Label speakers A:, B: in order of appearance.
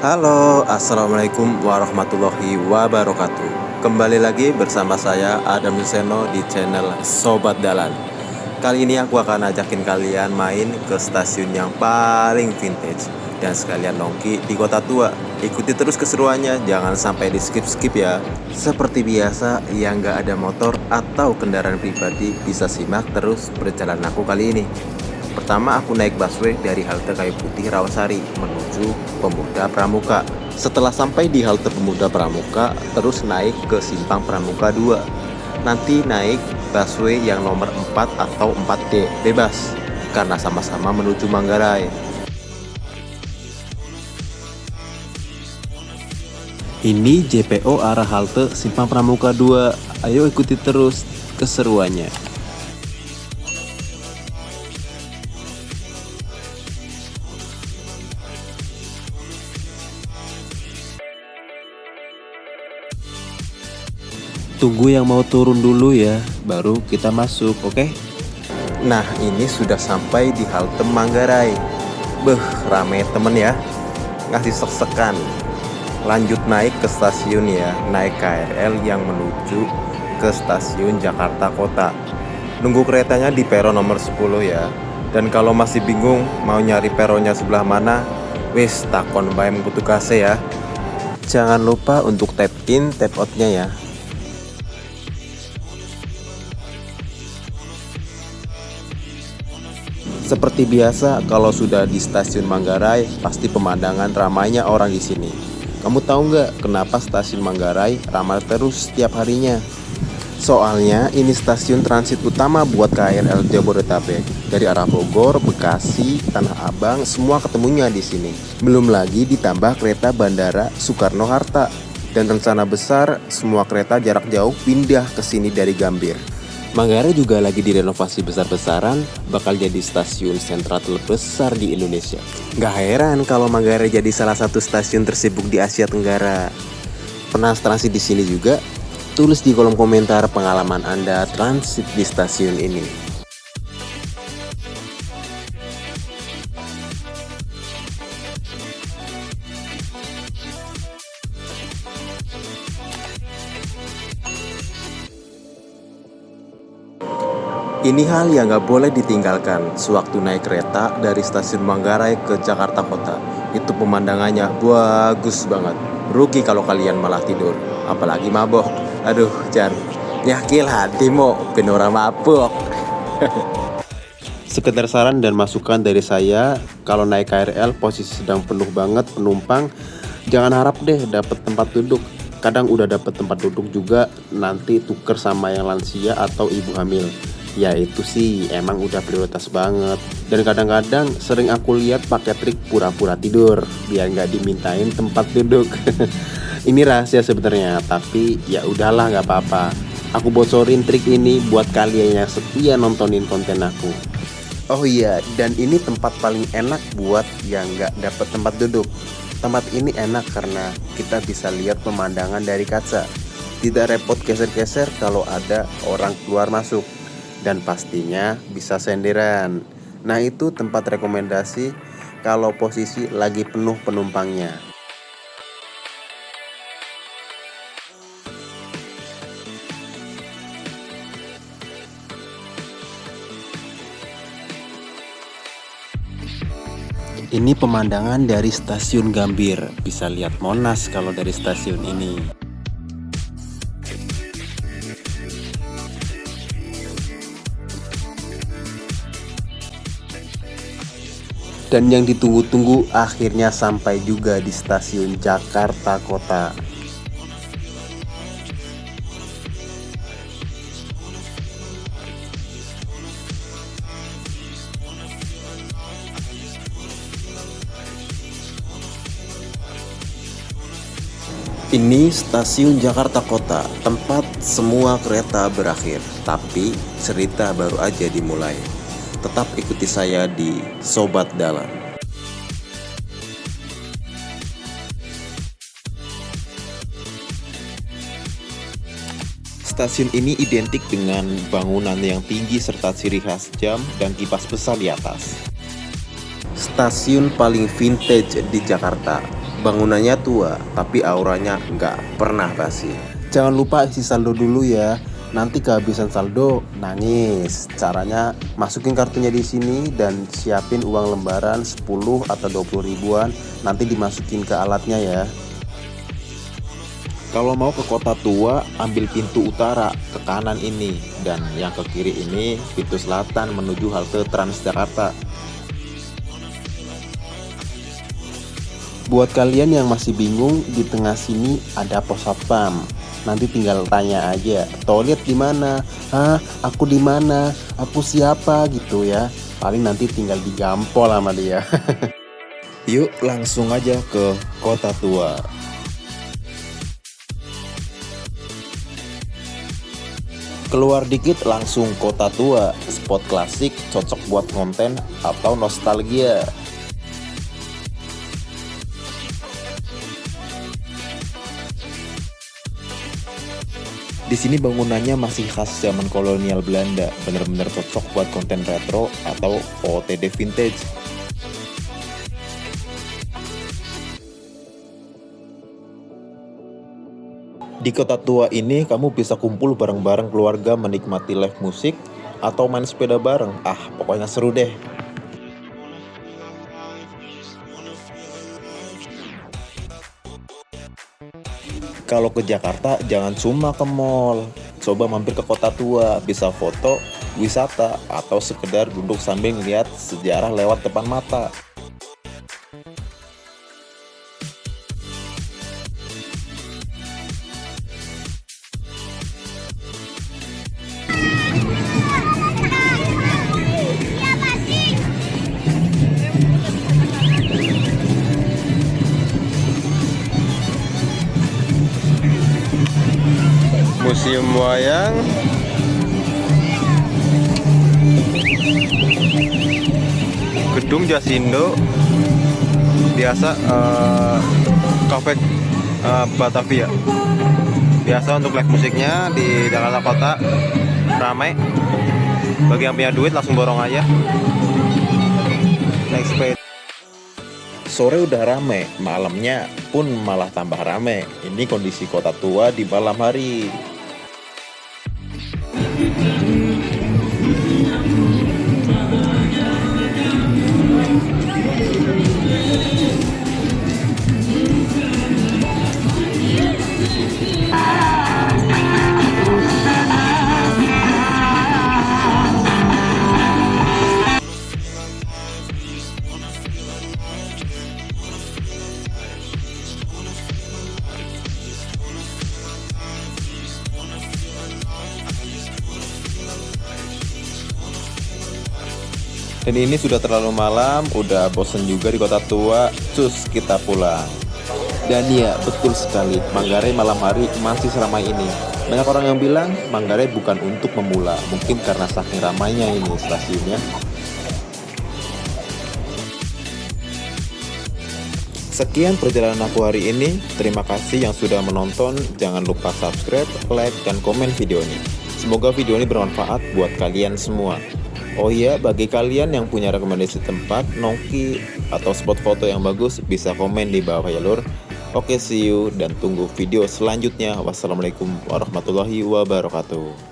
A: Halo, assalamualaikum warahmatullahi wabarakatuh. Kembali lagi bersama saya Adam Yuseno di channel Sobat Dalan. Kali ini aku akan ajakin kalian main ke stasiun yang paling vintage dan sekalian nongki di kota tua. Ikuti terus keseruannya, jangan sampai di skip ya. Seperti biasa, yang gak ada motor atau kendaraan pribadi bisa simak terus perjalanan aku kali ini. Pertama aku naik busway dari halte Kayu Putih Rawasari menuju Pemuda Pramuka. Setelah sampai di halte Pemuda Pramuka, terus naik ke Simpang Pramuka 2. Nanti naik busway yang nomor 4 atau 4D bebas karena sama-sama menuju Manggarai. Ini JPO arah halte Simpang Pramuka 2. Ayo ikuti terus keseruannya. Tunggu yang mau turun dulu ya, baru kita masuk, oke? Nah, ini sudah sampai di halte Manggarai. Beh, rame temen ya, ngasih sek-sekan. Lanjut naik ke stasiun ya, naik KRL yang menuju ke stasiun Jakarta Kota. Nunggu keretanya di peron nomor 10 ya. Dan kalau masih bingung mau nyari peronnya sebelah mana, wis takon bae petugasnya ya. Jangan lupa untuk tap in, tap out-nya ya. Seperti biasa, kalau sudah di stasiun Manggarai, pasti pemandangan ramainya orang di sini. Kamu tahu nggak kenapa stasiun Manggarai ramai terus setiap harinya? Soalnya ini stasiun transit utama buat KRL Jabodetabek. Dari arah Bogor, Bekasi, Tanah Abang, semua ketemunya di sini. Belum lagi ditambah kereta Bandara Soekarno-Hatta. Dan rencana besar, semua kereta jarak jauh pindah ke sini dari Gambir. Manggarai juga lagi direnovasi besar-besaran, bakal jadi stasiun sentral terbesar di Indonesia. Gak heran kalau Manggarai jadi salah satu stasiun tersibuk di Asia Tenggara. Pernah transit di sini juga? Tulis di kolom komentar pengalaman Anda transit di stasiun ini. Ini hal yang gak boleh ditinggalkan sewaktu naik kereta dari stasiun Manggarai ke Jakarta Kota. Itu pemandangannya bagus banget. Rugi kalau kalian malah tidur, apalagi mabok. Aduh, Jan, nyakil hatimu, ben ora mabok. Sekedar saran dan masukan dari saya, kalau naik KRL posisi sedang penuh banget penumpang, jangan harap deh dapat tempat duduk. Kadang udah dapat tempat duduk juga, nanti tuker sama yang lansia atau ibu hamil. Ya itu sih emang udah prioritas banget. Dan kadang-kadang sering aku lihat pakai trik pura-pura tidur biar nggak dimintain tempat duduk. Ini rahasia sebenarnya, tapi ya udahlah nggak apa-apa. Aku bocorin trik ini buat kalian yang setia nontonin konten aku. Oh iya, dan ini tempat paling enak buat yang nggak dapet tempat duduk. Tempat ini enak karena kita bisa lihat pemandangan dari kaca. Tidak repot geser-geser kalau ada orang keluar masuk. Dan pastinya bisa senderan. Nah itu tempat rekomendasi kalau posisi lagi penuh penumpangnya. Ini pemandangan dari stasiun Gambir. Bisa lihat Monas kalau dari stasiun ini. Dan yang ditunggu-tunggu akhirnya sampai juga di stasiun Jakarta Kota. Ini stasiun Jakarta Kota, tempat semua kereta berakhir. Tapi cerita baru aja dimulai. Tetap ikuti saya di Sobat Dalan. Stasiun ini identik dengan bangunan yang tinggi serta ciri khas jam dan kipas besar di atas. Stasiun paling vintage di Jakarta. Bangunannya tua, tapi auranya nggak pernah basi. Jangan lupa isi saldo dulu ya. Nanti kehabisan saldo, nangis. Caranya masukin kartunya di sini dan siapin uang lembaran 10 atau 20 ribuan. Nanti dimasukin ke alatnya ya. Kalau mau ke Kota Tua, ambil pintu utara ke kanan ini. Dan yang ke kiri ini, pintu selatan menuju halte Transjakarta. Buat kalian yang masih bingung, di tengah sini ada pos satpam. Nanti tinggal tanya aja, toilet di mana? Hah, aku di mana? Aku siapa gitu ya. Paling nanti tinggal digampol sama dia. Yuk langsung aja ke Kota Tua. Keluar dikit langsung Kota Tua, spot klasik cocok buat konten atau nostalgia. Di sini bangunannya masih khas zaman kolonial Belanda, bener-bener cocok buat konten retro atau OOTD vintage. Di Kota Tua ini kamu bisa kumpul bareng-bareng keluarga menikmati live musik atau main sepeda bareng. Pokoknya seru deh. Kalau ke Jakarta jangan cuma ke mall, coba mampir ke Kota Tua, bisa foto, wisata, atau sekedar duduk sambil ngeliat sejarah lewat depan mata. Museum Wayang, Gedung Jasindo, biasa Cafe Batavia. Biasa untuk live musiknya di Jakarta Kota ramai. Bagi yang punya duit langsung borong aja. Naik sepeda. Sore udah rame, malamnya pun malah tambah rame. Ini kondisi Kota Tua di malam hari. Dan ini sudah terlalu malam, udah bosen juga di Kota Tua, cus kita pulang. Dan ya, betul sekali, Manggarai malam hari masih seramai ini. Banyak orang yang bilang Manggarai bukan untuk pemula, mungkin karena saking ramainya ini stasiunnya. Sekian perjalanan aku hari ini, terima kasih yang sudah menonton, jangan lupa subscribe, like, dan komen video ini. Semoga video ini bermanfaat buat kalian semua. Oh iya, bagi kalian yang punya rekomendasi tempat, nongki, atau spot foto yang bagus, bisa komen di bawah ya lur. Oke, see you dan tunggu video selanjutnya. Wassalamualaikum warahmatullahi wabarakatuh.